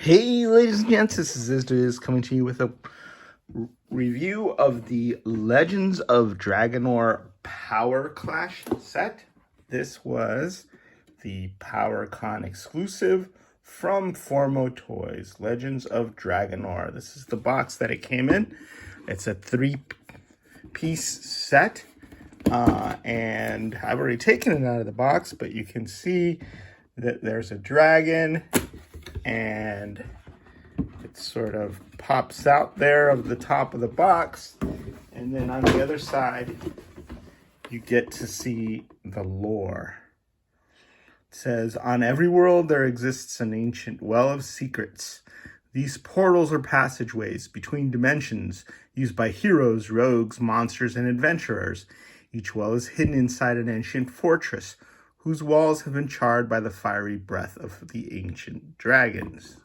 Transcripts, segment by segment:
Hey, ladies and gents, this is Isdris coming to you with a review of the Legends of Dragonore Power Clash set. This was the PowerCon exclusive from Formo Toys, Legends of Dragonore. This is the box that it came in. It's a 3-piece set, and I've already taken it out of the box, but you can see that there's a dragon, and it sort of pops out there of the top of the box. And then on the other side, you get to see the lore. It says, on every world there exists an ancient well of secrets. These portals are passageways between dimensions used by heroes, rogues, monsters, and adventurers. Each well is hidden inside an ancient fortress, whose walls have been charred by the fiery breath of the ancient dragons.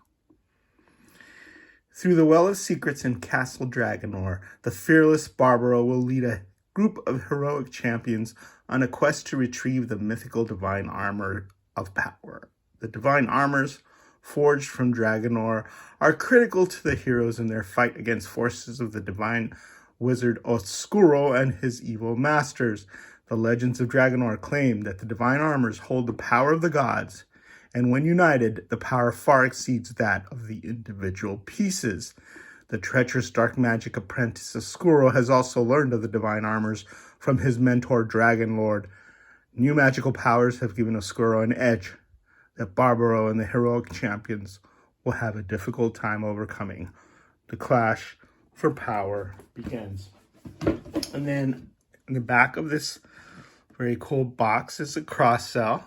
Through the Well of Secrets in Castle Dragonore, the fearless Barbaro will lead a group of heroic champions on a quest to retrieve the mythical divine armor of power. The divine armors, forged from Dragonore, are critical to the heroes in their fight against forces of the divine wizard Oscuro and his evil masters. The Legends of Dragonore claim that the divine armors hold the power of the gods, and when united, the power far exceeds that of the individual pieces. The treacherous dark magic apprentice Oscuro has also learned of the divine armors from his mentor Dragonlord. New magical powers have given Oscuro an edge that Barbaro and the heroic champions will have a difficult time overcoming. The clash for power begins. And then in the back of this very cool box is a cross-sell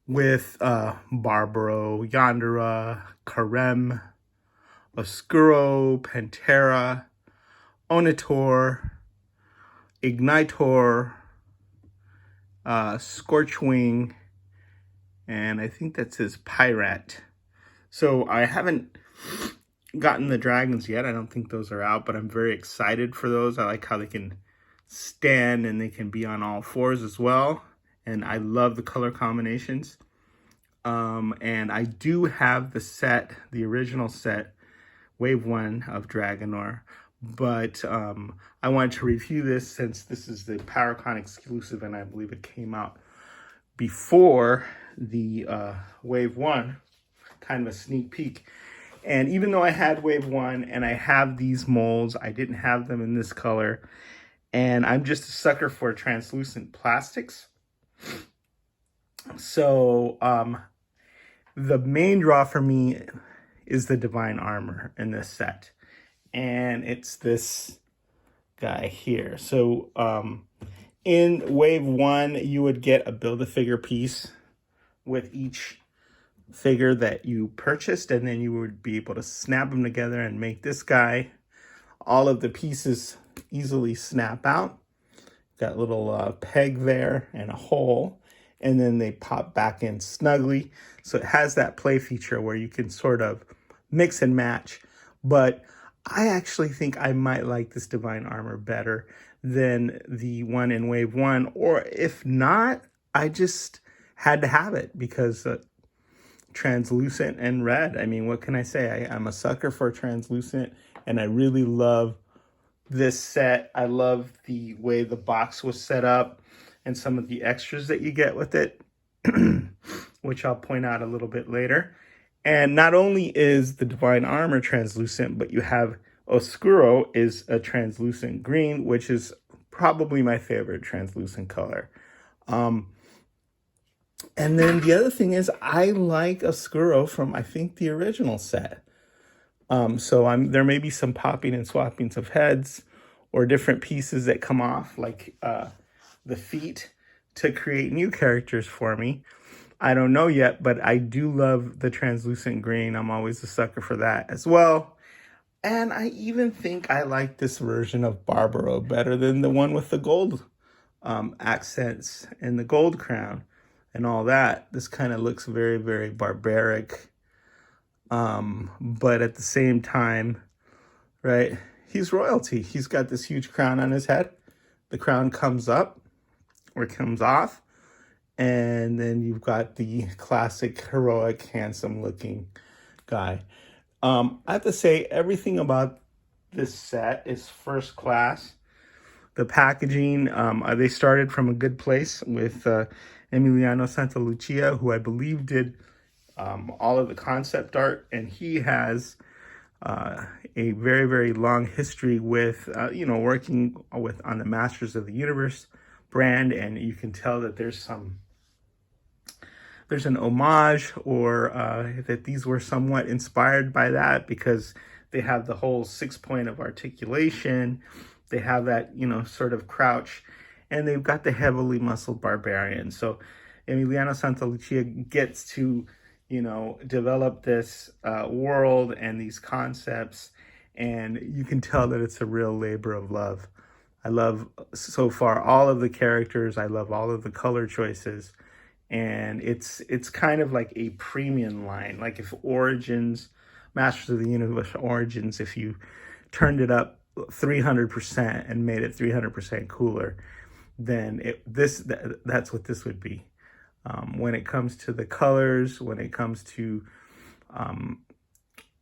with Barbaro, Yandere, Karem, Oscuro, Pantera, Onitor, Ignitor, Scorchwing, and I think that says Pirate. So I haven't gotten the dragons yet. I don't think those are out, but I'm very excited for those. I like how they can stand and they can be on all fours as well. And I love the color combinations. And I do have the set, the original set, Wave 1 of Dragonore. But I wanted to review this since this is the PowerCon exclusive, and I believe it came out before the Wave 1, kind of a sneak peek. And even though I had Wave 1 and I have these molds, I didn't have them in this color. And I'm just a sucker for translucent plastics. So the main draw for me is the divine armor in this set. And it's this guy here. So in Wave 1, you would get a Build-A-Figure piece with each figure that you purchased, and then you would be able to snap them together and make this guy. All of the pieces easily snap out. Got a little peg there and a hole, and then they pop back in snugly. So it has that play feature where you can sort of mix and match. But I actually think I might like this divine armor better than the one in Wave 1. Or if not, I just had to have it because translucent and red. I mean, what can I say? I'm a sucker for translucent, and I really love this set. I love the way the box was set up and some of the extras that you get with it, which I'll point out a little bit later. And not only is the divine armor translucent, but you have Oscuro is a translucent green, which is probably my favorite translucent color. And then the other thing is I like Oscuro from, I think, the original set. So there may be some popping and swappings of heads or different pieces that come off, like the feet, to create new characters for me. I don't know yet, but I do love the translucent green. I'm always a sucker for that as well. And I even think I like this version of Barbaro better than the one with the gold accents and the gold crown and all that. This kind of looks very, very barbaric. But at the same time, right, he's royalty. He's got this huge crown on his head. The crown comes up or comes off. And then you've got the classic, heroic, handsome looking guy. I have to say everything about this set is first class. The packaging, they started from a good place with Emiliano Santalucia, who I believe did all of the concept art, and he has a very, very long history with, working with on the Masters of the Universe brand, and you can tell that there's an homage, or that these were somewhat inspired by that, because they have the whole 6 point of articulation. They have that, sort of crouch, and they've got the heavily muscled barbarian. So Emiliano Santalucia gets to, develop this world and these concepts, and you can tell that it's a real labor of love. I love, so far, all of the characters. I love all of the color choices. And it's kind of like a premium line. Like if Origins, Masters of the Universe Origins, if you turned it up 300% and made it 300% cooler, then that's what this would be. When it comes to the colors, when it comes to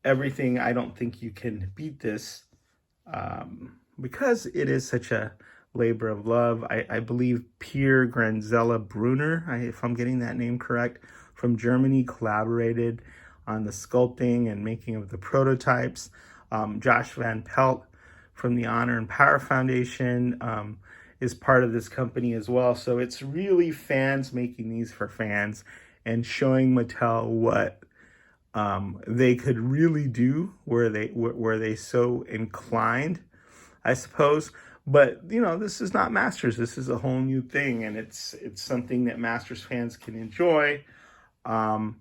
everything, I don't think you can beat this, because it is such a labor of love. I believe Pierre Granzella Brunner, if I'm getting that name correct, from Germany, collaborated on the sculpting and making of the prototypes. Josh Van Pelt from the Honor and Power Foundation is part of this company as well. So it's really fans making these for fans and showing Mattel what they could really do, were they so inclined, I suppose. But, this is not Masters. This is a whole new thing, and it's something that Masters fans can enjoy. And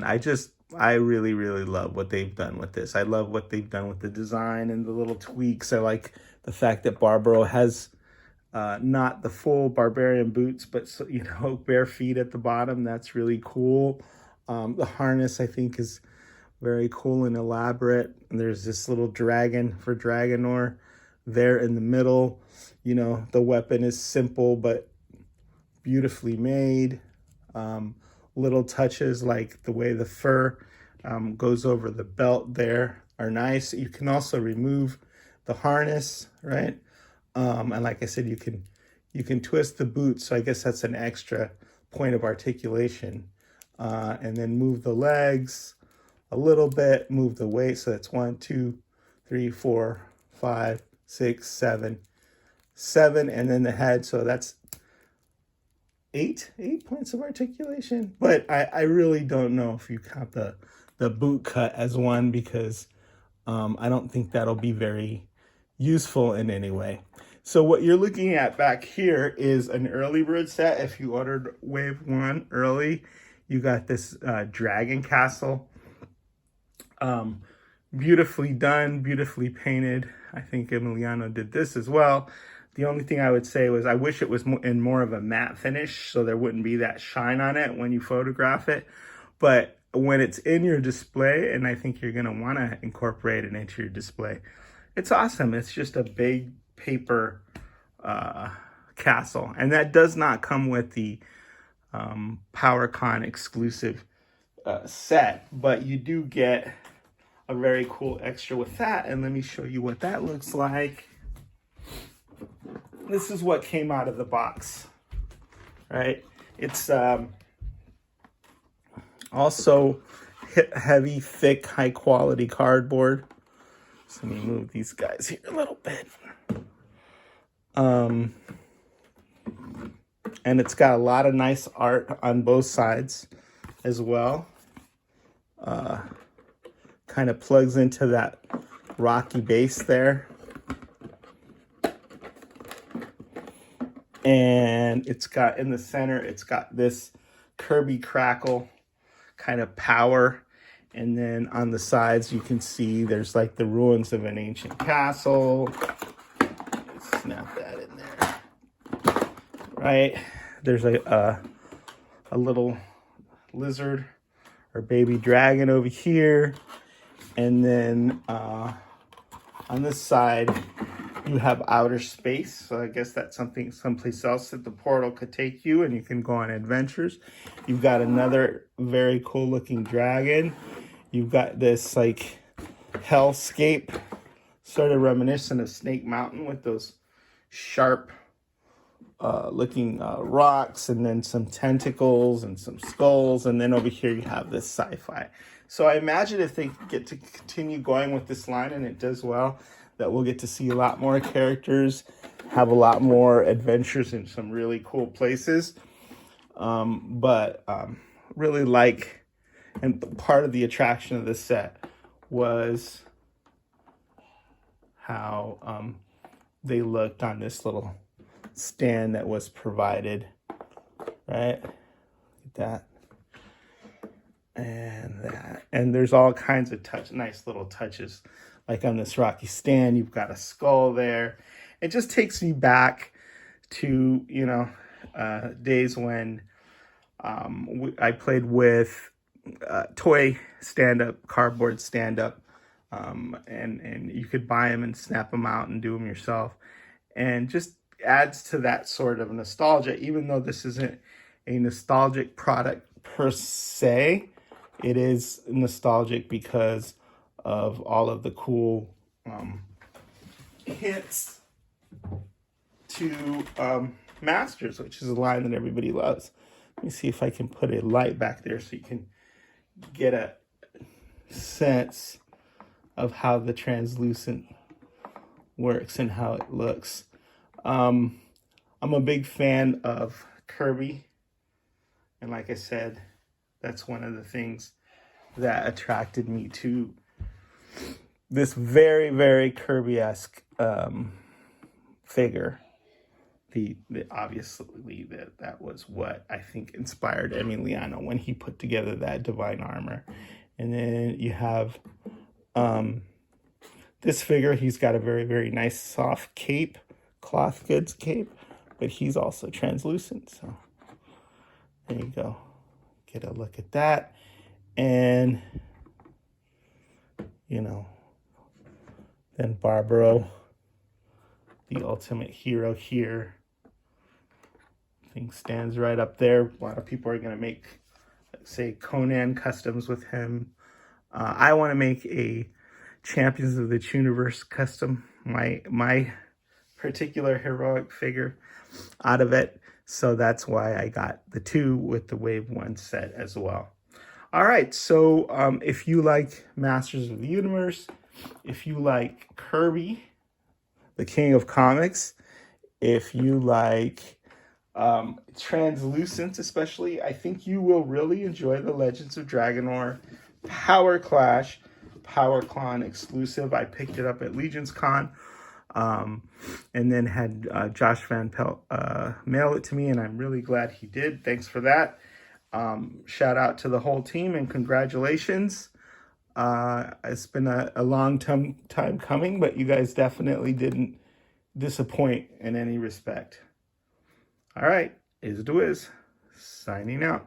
I really, really love what they've done with this. I love what they've done with the design and the little tweaks. I like the fact that Barbaro has not the full barbarian boots, but, bare feet at the bottom. That's really cool. The harness, I think, is very cool and elaborate. And there's this little dragon for Dragonore there in the middle. The weapon is simple but beautifully made. Little touches like the way the fur goes over the belt there are nice. You can also remove the harness, right? And like I said, you can twist the boot, so I guess that's an extra point of articulation. And then move the legs a little bit, move the weight. So that's 1, 2, 3, 4, 5, 6, 7, and then the head. So that's eight points of articulation. But I really don't know if you count the boot cut as one, because I don't think that'll be very useful in any way. So what you're looking at back here is an early bird set. If you ordered Wave 1 early, you got this dragon castle. Beautifully done, beautifully painted. I think Emiliano did this as well. The only thing I would say was I wish it was in more of a matte finish, so there wouldn't be that shine on it when you photograph it. But when it's in your display, and I think you're going to want to incorporate it into your display, it's awesome. It's just a big paper castle. And that does not come with the PowerCon exclusive set, but you do get a very cool extra with that. And let me show you what that looks like. This is what came out of the box, right? It's also heavy, thick, high quality cardboard. So let me move these guys here a little bit. And it's got a lot of nice art on both sides as well. Kind of plugs into that rocky base there. And it's got, in the center, it's got this Kirby Crackle kind of power. And then on the sides, you can see there's like the ruins of an ancient castle. Let's snap that in there. Right? There's a little lizard or baby dragon over here. And then on this side, You have outer space, so I guess that's something someplace else that the portal could take you, and you can go on adventures. You've got another very cool looking dragon. You've got this like hellscape, sort of reminiscent of Snake Mountain with those sharp looking rocks, and then some tentacles and some skulls, and then over here you have this sci-fi. So I imagine if they get to continue going with this line and it does well, that we'll get to see a lot more characters, have a lot more adventures in some really cool places. But really like, and part of the attraction of this set was how they looked on this little stand that was provided, right? That and that, and there's all kinds of nice little touches, like on this rocky stand you've got a skull there. It just takes me back to, you know, days when I played with toy stand-up, cardboard stand-up, and you could buy them and snap them out and do them yourself, and just adds to that sort of nostalgia. Even though this isn't a nostalgic product per se, it is nostalgic because of all of the cool hints to Masters, which is a line that everybody loves. Let me see if I can put a light back there so you can get a sense of how the translucent works and how it looks. I'm a big fan of Kirby, and like I said, that's one of the things that attracted me to this very, very Kirby-esque figure. The obviously that was what I think inspired Emiliano when he put together that divine armor. And then you have this figure. He's got a very, very nice soft cape, cloth goods cape, but he's also translucent. So there you go. Get a look at that. And, you know, then Barbaro, the ultimate hero here. Thing stands right up there. A lot of people are going to make, say, Conan customs with him. I want to make a Champions of the Universe custom, my particular heroic figure out of it. So that's why I got the 2 with the Wave 1 set as well. All right, so if you like Masters of the Universe, if you like Kirby, the King of Comics, if you like translucent especially, I think you will really enjoy the Legends of Dragonore Power Clash Power Con exclusive. I picked it up at Legion's Con, and then had Josh Van Pelt mail it to me, and I'm really glad he did. Thanks for that. Shout out to the whole team and congratulations. It's been a long time coming, but you guys definitely didn't disappoint in any respect. All right, Is signing out.